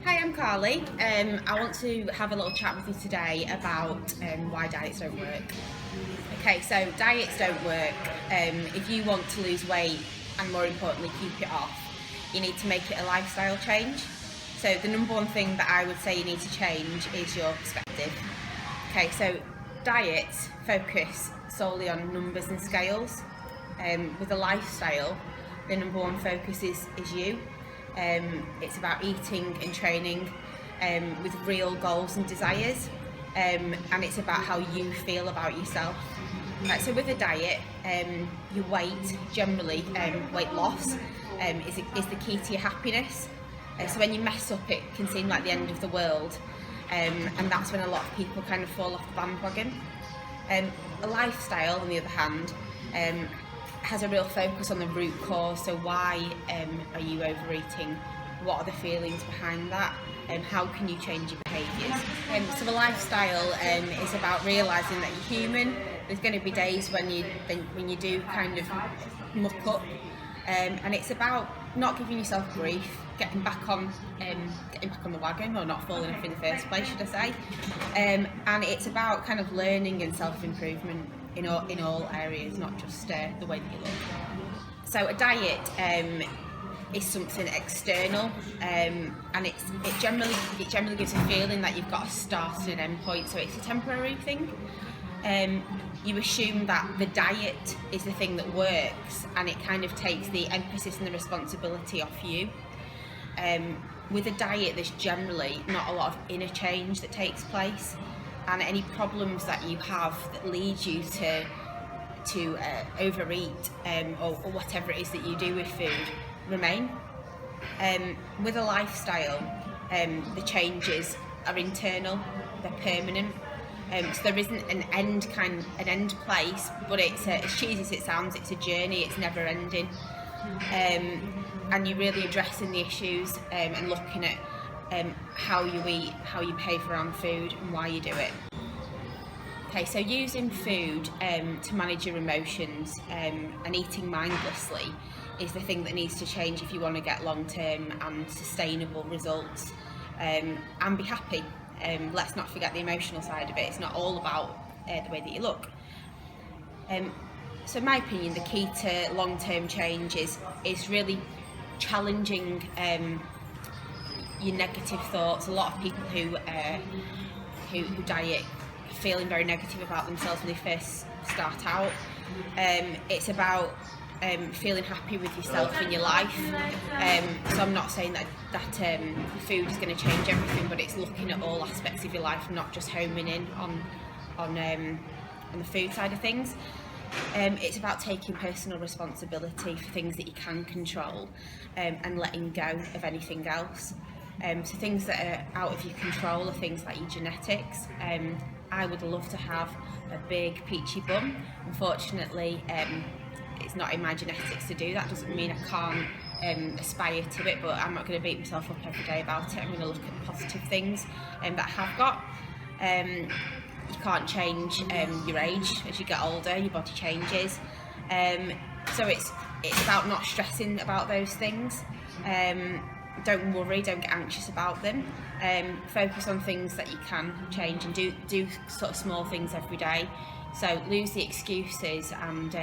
Hi, I'm Carly. I want to have a little chat with you today about why diets don't work. Okay, so diets don't work. If you want to lose weight and more importantly keep it off, you need to make it a lifestyle change. So the number one thing that I would say you need to change is your perspective. Okay, so diets focus solely on numbers and scales. With a lifestyle, the number one focus is you. It's about eating and training with real goals and desires, and it's about how you feel about yourself. So with a diet, your weight, generally weight loss, is the key to your happiness. So when you mess up, it can seem like the end of the world, and that's when a lot of people kind of fall off the bandwagon. A lifestyle, on the other hand, has a real focus on the root cause. So why are you overeating? What are the feelings behind that? How can you change your behaviours? So the lifestyle is about realising that you're human. There's going to be days when you do kind of muck up, and it's about not giving yourself grief, getting back on the wagon, or not falling off in the first place, should I say? And it's about kind of learning and self-improvement in all areas, not just the way that you look. So a diet is something external, and it generally gives a feeling that you've got a start and an end point. So it's a temporary thing. You assume that the diet is the thing that works, and it kind of takes the emphasis and the responsibility off you. With a diet, there's generally not a lot of inner change that takes place, and any problems that you have that lead you to overeat or whatever it is that you do with food remain. With a lifestyle, the changes are internal, they're permanent. So there isn't an end place, but it's as cheesy as it sounds, it's a journey, it's never ending. And you're really addressing the issues and looking at how you eat, how you behave around food, and why you do it. Okay, so using food to manage your emotions and eating mindlessly is the thing that needs to change if you want to get long-term and sustainable results and be happy. Let's not forget the emotional side of it. It's not all about the way that you look. So in my opinion, the key to long-term change is really challenging your negative thoughts. A lot of people who diet feeling very negative about themselves when they first start out. It's about feeling happy with yourself in your life. So I'm not saying that food is going to change everything, but it's looking at all aspects of your life, not just homing in on the food side of things. It's about taking personal responsibility for things that you can control and letting go of anything else. So things that are out of your control are things like your genetics. I would love to have a big peachy bum. Unfortunately, it's not in my genetics to do that. Doesn't mean I can't aspire to it, but I'm not going to beat myself up every day about it. I'm going to look at the positive things that I have got. You can't change your age as you get older, your body changes. So it's about not stressing about those things. Don't worry, don't get anxious about them. Focus on things that you can change, and do sort of small things every day. So lose the excuses and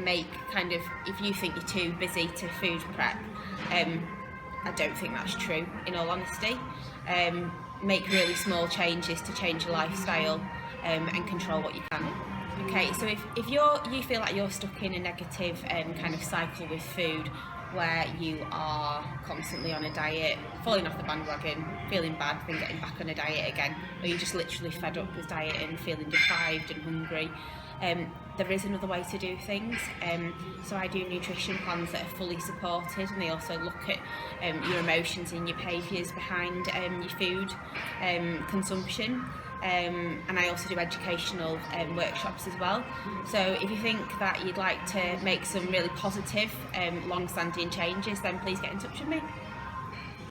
make kind of, if you think you're too busy to food prep, I don't think that's true, in all honesty. Make really small changes to change your lifestyle and control what you can. Okay, so if you feel like you're stuck in a negative kind of cycle with food, where you are constantly on a diet, falling off the bandwagon, feeling bad, then getting back on a diet again, or you're just literally fed up with diet and feeling deprived and hungry, there is another way to do things. So I do nutrition plans that are fully supported, and they also look at your emotions and your behaviours behind your food consumption. And I also do educational workshops as well. So if you think that you'd like to make some really positive, long-standing changes, then please get in touch with me.